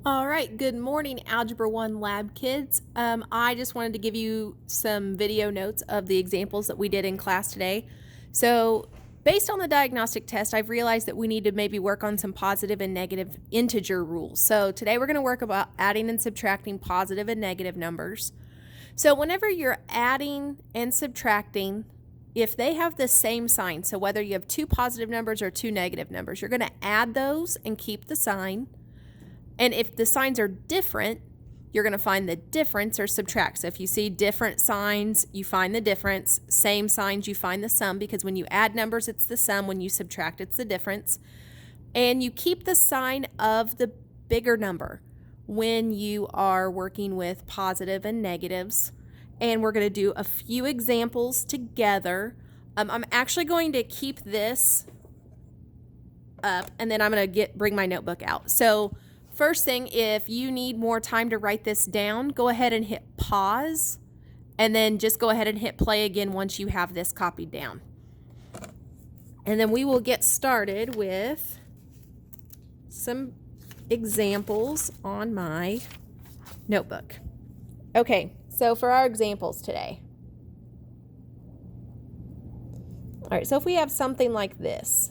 All right, good morning, Algebra 1 lab kids. I just wanted to give you some video notes of the examples that we did in class today. So, based on the diagnostic test, I've realized that we need to maybe work on some positive and negative integer rules. So, today we're going to work about adding and subtracting positive and negative numbers. So, whenever you're adding and subtracting, if they have the same sign, so whether you have two positive numbers or two negative numbers, you're going to add those and keep the sign. And if the signs are different, you're going to find the difference or subtract. So if you see different signs, you find the difference. Same signs, you find the sum, because when you add numbers, it's the sum. When you subtract, it's the difference. And you keep the sign of the bigger number when you are working with positive and negatives. And we're going to do a few examples together. I'm actually going to keep this up, and then I'm going to bring my notebook out. So first thing, if you need more time to write this down, go ahead and hit pause, and then just go ahead and hit play again once you have this copied down. And then we will get started with some examples on my notebook. Okay, so for our examples today. All right, so if we have something like this.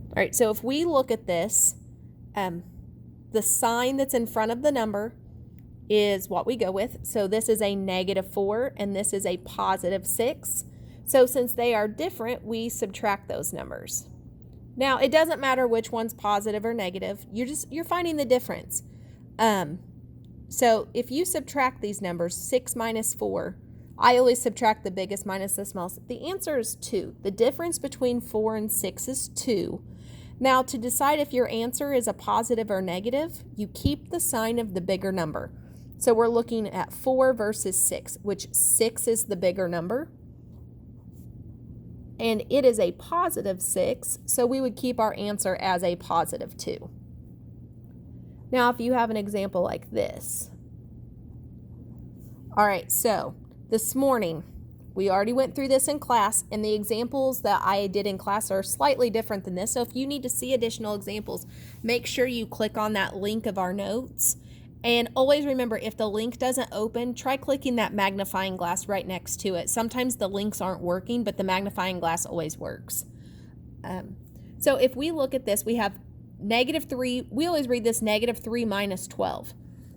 All right, so if we look at this, the sign that's in front of the number is what we go with. So this is a -4 and this is a +6. So since they are different, we subtract those numbers. Now, it doesn't matter which one's positive or negative. You're finding the difference. So if you subtract these numbers, 6 minus 4, I always subtract the biggest minus the smallest. The answer is 2. The difference between 4 and 6 is 2. Now, to decide if your answer is a positive or negative, you keep the sign of the bigger number. So we're looking at 4 versus 6, which 6 is the bigger number. And it is a +6, so we would keep our answer as a +2. Now, if you have an example like this. All right, so this morning, we already went through this in class, and the examples that I did in class are slightly different than this. So if you need to see additional examples, make sure you click on that link of our notes. And always remember, if the link doesn't open, try clicking that magnifying glass right next to it. Sometimes the links aren't working, but the magnifying glass always works. So if we look at this, we have -3. We always read this -3 minus 12.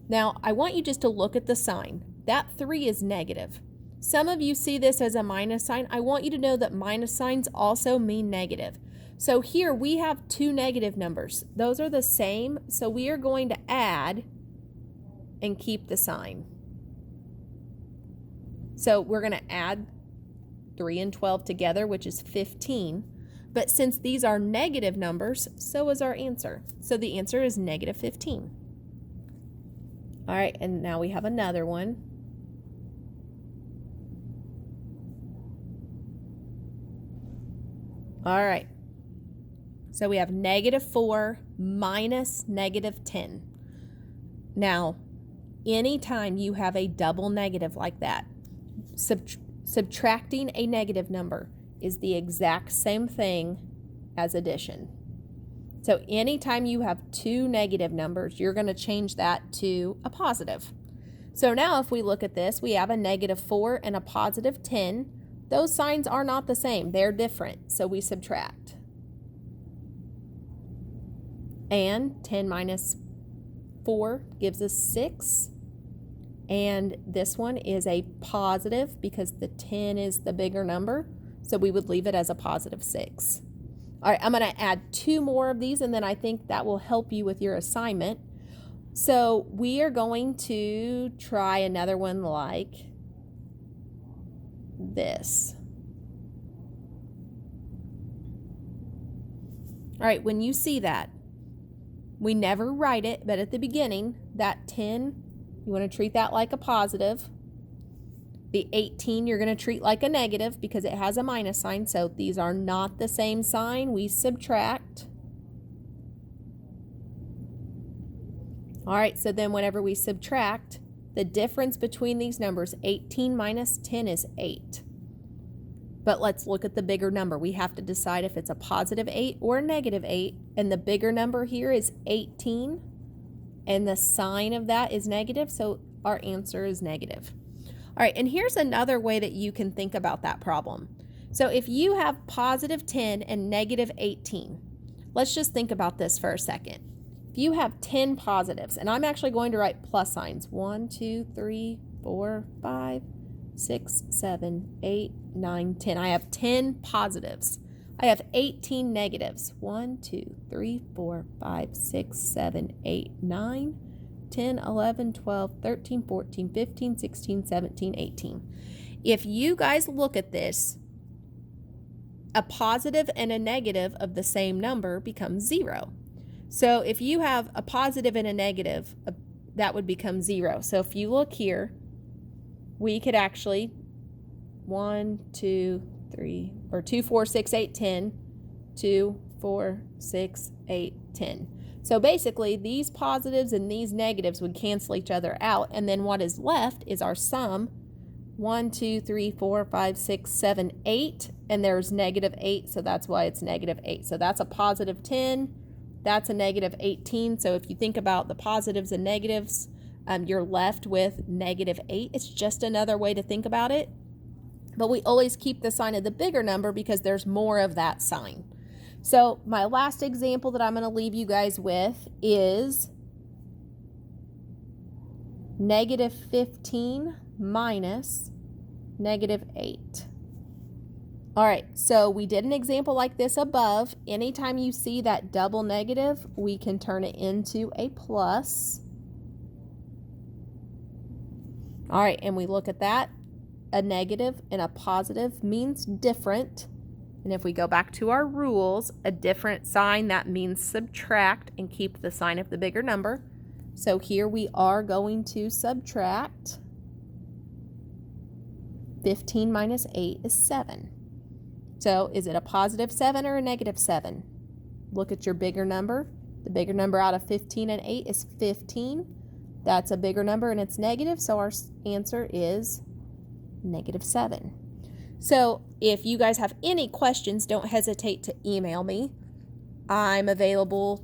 Now, I want you just to look at the sign. That 3 is negative. Some of you see this as a minus sign. I want you to know that minus signs also mean negative. So here we have two negative numbers. Those are the same, so we are going to add and keep the sign. So we're going to add 3 and 12 together, which is 15. But since these are negative numbers, so is our answer. So the answer is -15. All right, and now we have another one. All right, so we have -4 minus -10. Now, anytime you have a double negative like that, subtracting a negative number is the exact same thing as addition. So anytime you have two negative numbers, you're going to change that to a positive. So now if we look at this, we have a -4 and a +10. Those signs are not the same. They're different, so we subtract. And 10 minus 4 gives us 6. And this one is a positive because the 10 is the bigger number, so we would leave it as a +6. All right, I'm going to add 2 more of these, and then I think that will help you with your assignment. So we are going to try another one like this. All right, when you see that, we never write it, but at the beginning, that 10, you want to treat that like a positive. The 18, you're going to treat like a negative because it has a minus sign, so these are not the same sign. We subtract. All right, so then whenever we subtract, the difference between these numbers, 18 minus 10 is 8. But let's look at the bigger number. We have to decide if it's a +8 or a -8. and the bigger number here is 18, and the sign of that is negative, so our answer is negative. All right, and here's another way that you can think about that problem. So if you have positive 10 and negative 18, let's just think about this for a second. If you have 10 positives, and I'm actually going to write plus signs, 1, 2, 3, 4, 5, 6, 7, 8, 9, 10. I have 10 positives. I have 18 negatives. 1, 2, 3, 4, 5, 6, 7, 8, 9, 10, 11, 12, 13, 14, 15, 16, 17, 18. If you guys look at this, a positive and a negative of the same number becomes 0. So if you have a positive and a negative, that would become 0. So if you look here, we could actually 1, 2, 3, or 2, 4, 6, 8, 10, 2, 4, 6, 8, 10. So basically, these positives and these negatives would cancel each other out, and then what is left is our sum, 1, 2, 3, 4, 5, 6, 7, 8, and there's negative 8, so that's why it's negative 8. So that's a positive 10, that's a negative 18. So if you think about the positives and negatives, you're left with negative 8. It's just another way to think about it. But we always keep the sign of the bigger number because there's more of that sign. So my last example that I'm going to leave you guys with is negative 15 minus negative 8. All right, so we did an example like this above. Anytime you see that double negative, we can turn it into a plus. All right, and we look at that. A negative and a positive means different. And if we go back to our rules, a different sign, that means subtract and keep the sign of the bigger number. So here we are going to subtract. 15 minus 8 is 7. So is it a positive 7 or a negative 7? Look at your bigger number. The bigger number out of 15 and 8 is 15. That's a bigger number and it's negative, so our answer is negative 7. So if you guys have any questions, don't hesitate to email me. I'm available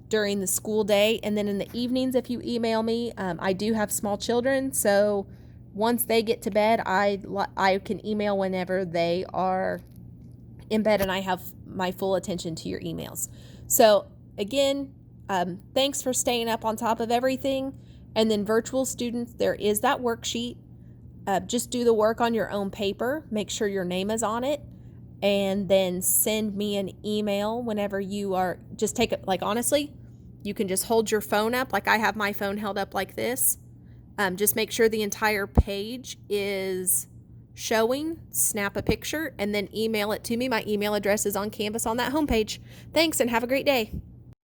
during the school day, and then in the evenings if you email me. I do have small children, so once they get to bed, I can email whenever they are in bed, and I have my full attention to your emails. So again, thanks for staying up on top of everything. And then virtual students, there is that worksheet. Just do the work on your own paper. Make sure your name is on it. And then send me an email whenever you are, just take it, like honestly, you can just hold your phone up. Like I have my phone held up like this. Just make sure the entire page is showing, snap a picture, and then email it to me. My email address is on Canvas on that homepage. Thanks and have a great day.